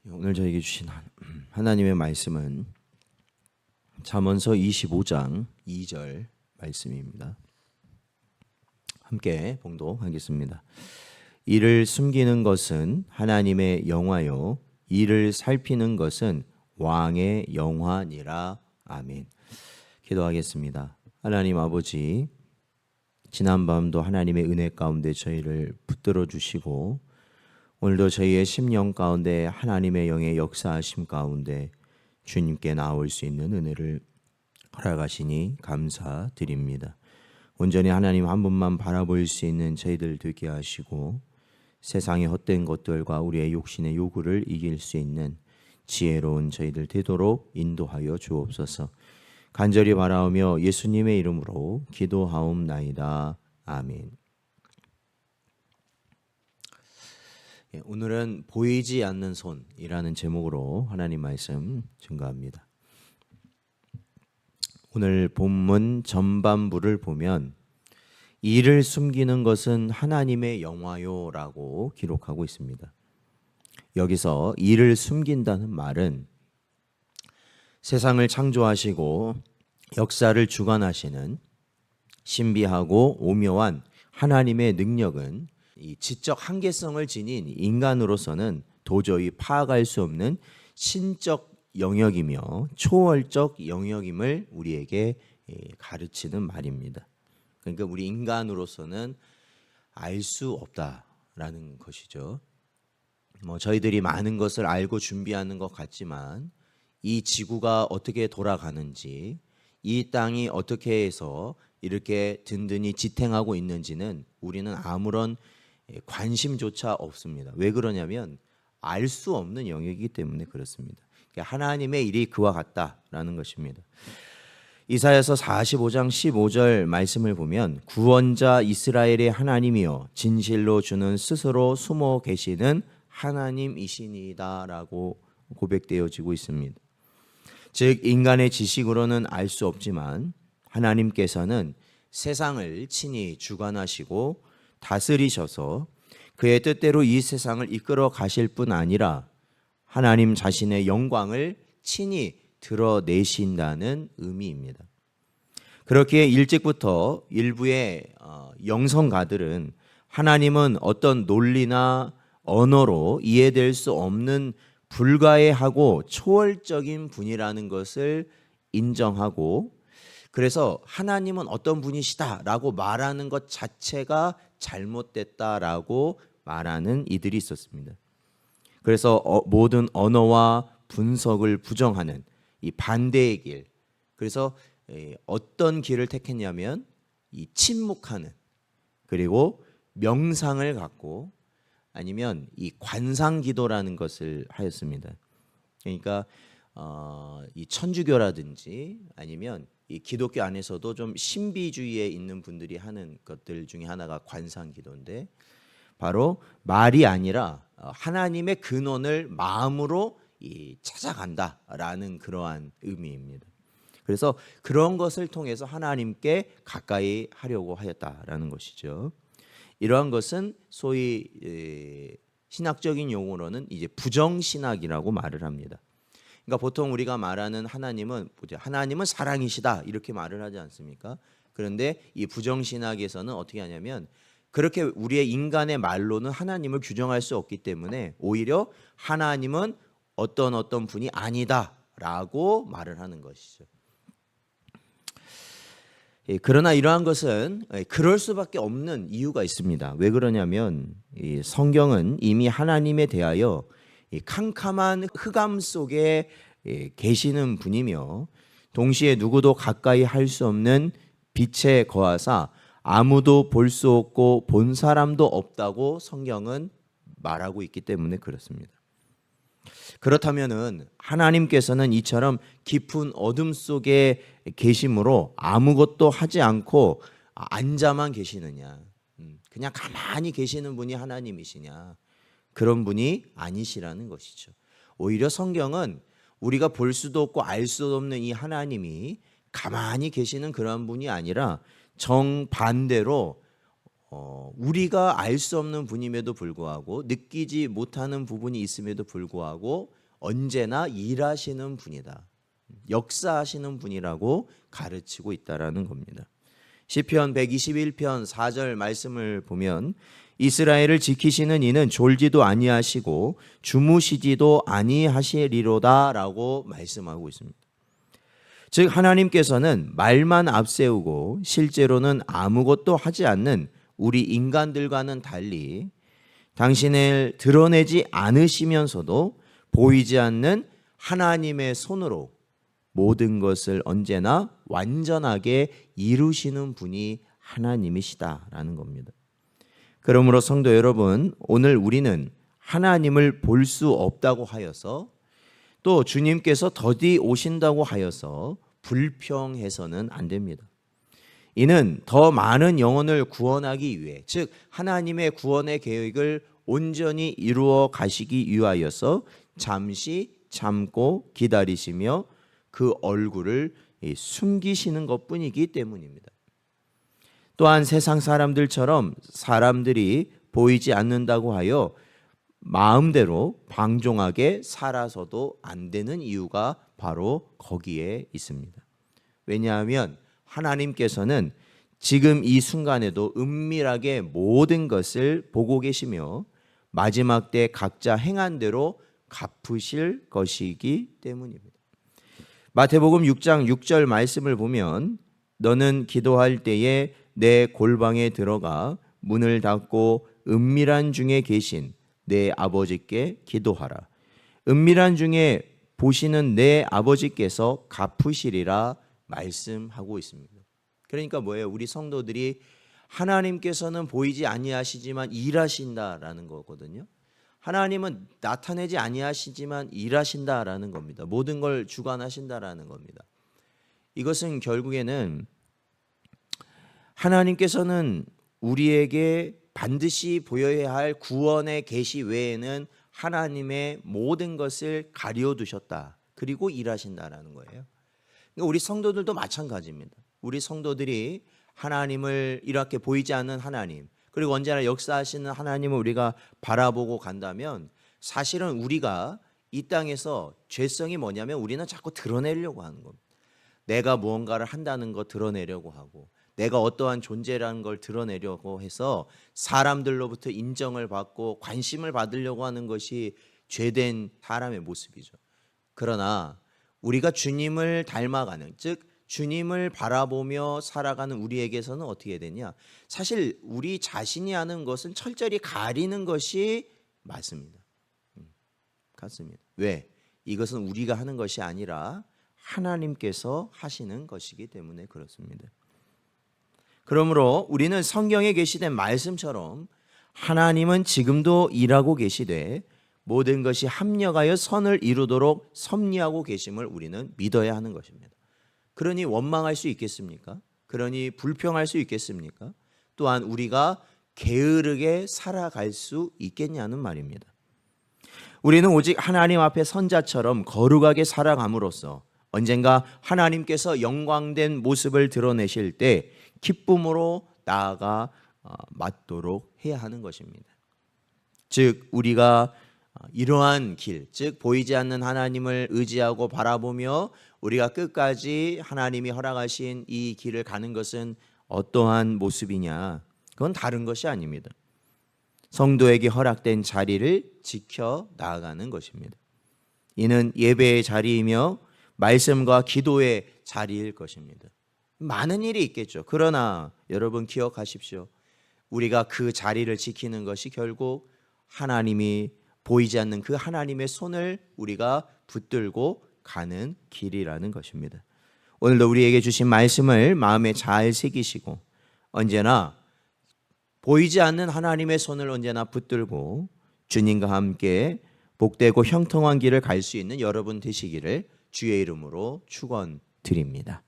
오늘 저에게 주신 하나님의 말씀은 잠언서 25장 2절 말씀입니다. 함께 봉독하겠습니다. 이를 숨기는 것은 하나님의 영화요, 이를 살피는 것은 왕의 영화니라. 아멘. 기도하겠습니다. 하나님 아버지, 지난밤도 하나님의 은혜 가운데 저희를 붙들어 주시고 오늘도 저희의 심령 가운데 하나님의 영의 역사하심 가운데 주님께 나올 수 있는 은혜를 허락하시니 감사드립니다. 온전히 하나님 한 분만 바라볼 수 있는 저희들 되게 하시고 세상의 헛된 것들과 우리의 욕심의 요구를 이길 수 있는 지혜로운 저희들 되도록 인도하여 주옵소서. 간절히 바라오며 예수님의 이름으로 기도하옵나이다. 아멘. 오늘은 보이지 않는 손이라는 제목으로 하나님 말씀 증거합니다. 오늘 본문 전반부를 보면 이를 숨기는 것은 하나님의 영화요라고 기록하고 있습니다. 여기서 이를 숨긴다는 말은 세상을 창조하시고 역사를 주관하시는 신비하고 오묘한 하나님의 능력은 이 지적 한계성을 지닌 인간으로서는 도저히 파악할 수 없는 신적 영역이며 초월적 영역임을 우리에게 가르치는 말입니다. 그러니까 우리 인간으로서는 알 수 없다라는 것이죠. 저희들이 많은 것을 알고 준비하는 것 같지만 이 지구가 어떻게 돌아가는지, 이 땅이 어떻게 해서 이렇게 든든히 지탱하고 있는지는 우리는 아무런 관심조차 없습니다. 왜 그러냐면 알 수 없는 영역이기 때문에 그렇습니다. 하나님의 일이 그와 같다라는 것입니다. 이사야서 45장 15절 말씀을 보면 구원자 이스라엘의 하나님이여 진실로 주는 스스로 숨어 계시는 하나님이시니다라고 고백되어지고 있습니다. 즉 인간의 지식으로는 알 수 없지만 하나님께서는 세상을 친히 주관하시고 다스리셔서 그의 뜻대로 이 세상을 이끌어 가실 뿐 아니라 하나님 자신의 영광을 친히 드러내신다는 의미입니다. 그렇기에 일찍부터 일부의 영성가들은 하나님은 어떤 논리나 언어로 이해될 수 없는 불가해하고 초월적인 분이라는 것을 인정하고 그래서 하나님은 어떤 분이시다라고 말하는 것 자체가 잘못됐다라고 말하는 이들이 있었습니다. 그래서 모든 언어와 분석을 부정하는 이 반대의 길, 그래서 어떤 길을 택했냐면 이 침묵하는, 그리고 명상을 갖고 아니면 이 관상기도라는 것을 하였습니다. 그러니까 이 천주교라든지 아니면 이 기독교 안에서도 좀 신비주의에 있는 분들이 하는 것들 중에 하나가 관상기도인데 바로 말이 아니라 하나님의 근원을 마음으로 찾아간다라는 그러한 의미입니다. 그래서 그런 것을 통해서 하나님께 가까이 하려고 하였다라는 것이죠. 이러한 것은 소위 신학적인 용어로는 이제 부정신학이라고 말을 합니다. 그러니까 보통 우리가 말하는 하나님은 사랑이시다 이렇게 말을 하지 않습니까? 그런데 이 부정신학에서는 어떻게 하냐면 그렇게 우리의 인간의 말로는 하나님을 규정할 수 없기 때문에 오히려 하나님은 어떤 분이 아니다라고 말을 하는 것이죠. 그러나 이러한 것은 그럴 수밖에 없는 이유가 있습니다. 왜 그러냐면 이 성경은 이미 하나님에 대하여 이 캄캄한 흑암 속에 계시는 분이며 동시에 누구도 가까이 할 수 없는 빛에 거하사 아무도 볼 수 없고 본 사람도 없다고 성경은 말하고 있기 때문에 그렇습니다. 그렇다면은 하나님께서는 이처럼 깊은 어둠 속에 계심으로 아무것도 하지 않고 앉아만 계시느냐, 그냥 가만히 계시는 분이 하나님이시냐, 그런 분이 아니시라는 것이죠. 오히려 성경은 우리가 볼 수도 없고 알 수도 없는 이 하나님이 가만히 계시는 그런 분이 아니라 정반대로 우리가 알 수 없는 분임에도 불구하고 느끼지 못하는 부분이 있음에도 불구하고 언제나 일하시는 분이다. 역사하시는 분이라고 가르치고 있다라는 겁니다. 시편 121편 4절 말씀을 보면 이스라엘을 지키시는 이는 졸지도 아니하시고 주무시지도 아니하시리로다라고 말씀하고 있습니다. 즉 하나님께서는 말만 앞세우고 실제로는 아무것도 하지 않는 우리 인간들과는 달리 당신을 드러내지 않으시면서도 보이지 않는 하나님의 손으로 모든 것을 언제나 완전하게 이루시는 분이 하나님이시다라는 겁니다. 그러므로 성도 여러분, 오늘 우리는 하나님을 볼 수 없다고 하여서 또 주님께서 더디 오신다고 하여서 불평해서는 안 됩니다. 이는 더 많은 영혼을 구원하기 위해, 즉 하나님의 구원의 계획을 온전히 이루어 가시기 위하여서 잠시 참고 기다리시며 그 얼굴을 숨기시는 것뿐이기 때문입니다. 또한 세상 사람들처럼 사람들이 보이지 않는다고 하여 마음대로 방종하게 살아서도 안 되는 이유가 바로 거기에 있습니다. 왜냐하면 하나님께서는 지금 이 순간에도 은밀하게 모든 것을 보고 계시며 마지막 때 각자 행한 대로 갚으실 것이기 때문입니다. 마태복음 6장 6절 말씀을 보면 너는 기도할 때에 내 골방에 들어가 문을 닫고 은밀한 중에 계신 내 아버지께 기도하라. 은밀한 중에 보시는 내 아버지께서 갚으시리라 말씀하고 있습니다. 그러니까 뭐예요? 우리 성도들이 하나님께서는 보이지 아니하시지만 일하신다라는 거거든요. 하나님은 나타내지 아니하시지만 일하신다라는 겁니다. 모든 걸 주관하신다라는 겁니다. 이것은 결국에는 하나님께서는 우리에게 반드시 보여야 할 구원의 계시 외에는 하나님의 모든 것을 가려 두셨다. 그리고 일하신다라는 거예요. 그러니까 우리 성도들도 마찬가지입니다. 우리 성도들이 하나님을 이렇게 보이지 않는 하나님, 그리고 언제나 역사하시는 하나님을 우리가 바라보고 간다면 사실은 우리가 이 땅에서 죄성이 뭐냐면 우리는 자꾸 드러내려고 하는 겁니다. 내가 무언가를 한다는 거 드러내려고 하고 내가 어떠한 존재라는 걸 드러내려고 해서 사람들로부터 인정을 받고 관심을 받으려고 하는 것이 죄된 사람의 모습이죠. 그러나 우리가 주님을 닮아가는, 즉 주님을 바라보며 살아가는 우리에게서는 어떻게 되냐? 사실 우리 자신이 하는 것은 철저히 가리는 것이 맞습니다. 같습니다. 왜? 이것은 우리가 하는 것이 아니라 하나님께서 하시는 것이기 때문에 그렇습니다. 그러므로 우리는 성경에 게시된 말씀처럼 하나님은 지금도 일하고 계시되 모든 것이 합력하여 선을 이루도록 섭리하고 계심을 우리는 믿어야 하는 것입니다. 그러니 원망할 수 있겠습니까? 그러니 불평할 수 있겠습니까? 또한 우리가 게으르게 살아갈 수 있겠냐는 말입니다. 우리는 오직 하나님 앞에 선자처럼 거룩하게 살아감으로써 언젠가 하나님께서 영광된 모습을 드러내실 때 기쁨으로 나아가 맞도록 해야 하는 것입니다. 즉 우리가 이러한 길, 즉 보이지 않는 하나님을 의지하고 바라보며 우리가 끝까지 하나님이 허락하신 이 길을 가는 것은 어떠한 모습이냐? 그건 다른 것이 아닙니다. 성도에게 허락된 자리를 지켜 나아가는 것입니다. 이는 예배의 자리이며 말씀과 기도의 자리일 것입니다. 많은 일이 있겠죠. 그러나 여러분 기억하십시오. 우리가 그 자리를 지키는 것이 결국 하나님이 보이지 않는 그 하나님의 손을 우리가 붙들고 가는 길이라는 것입니다. 오늘도 우리에게 주신 말씀을 마음에 잘 새기시고 언제나 보이지 않는 하나님의 손을 언제나 붙들고 주님과 함께 복되고 형통한 길을 갈 수 있는 여러분 되시기를 주의 이름으로 축원드립니다.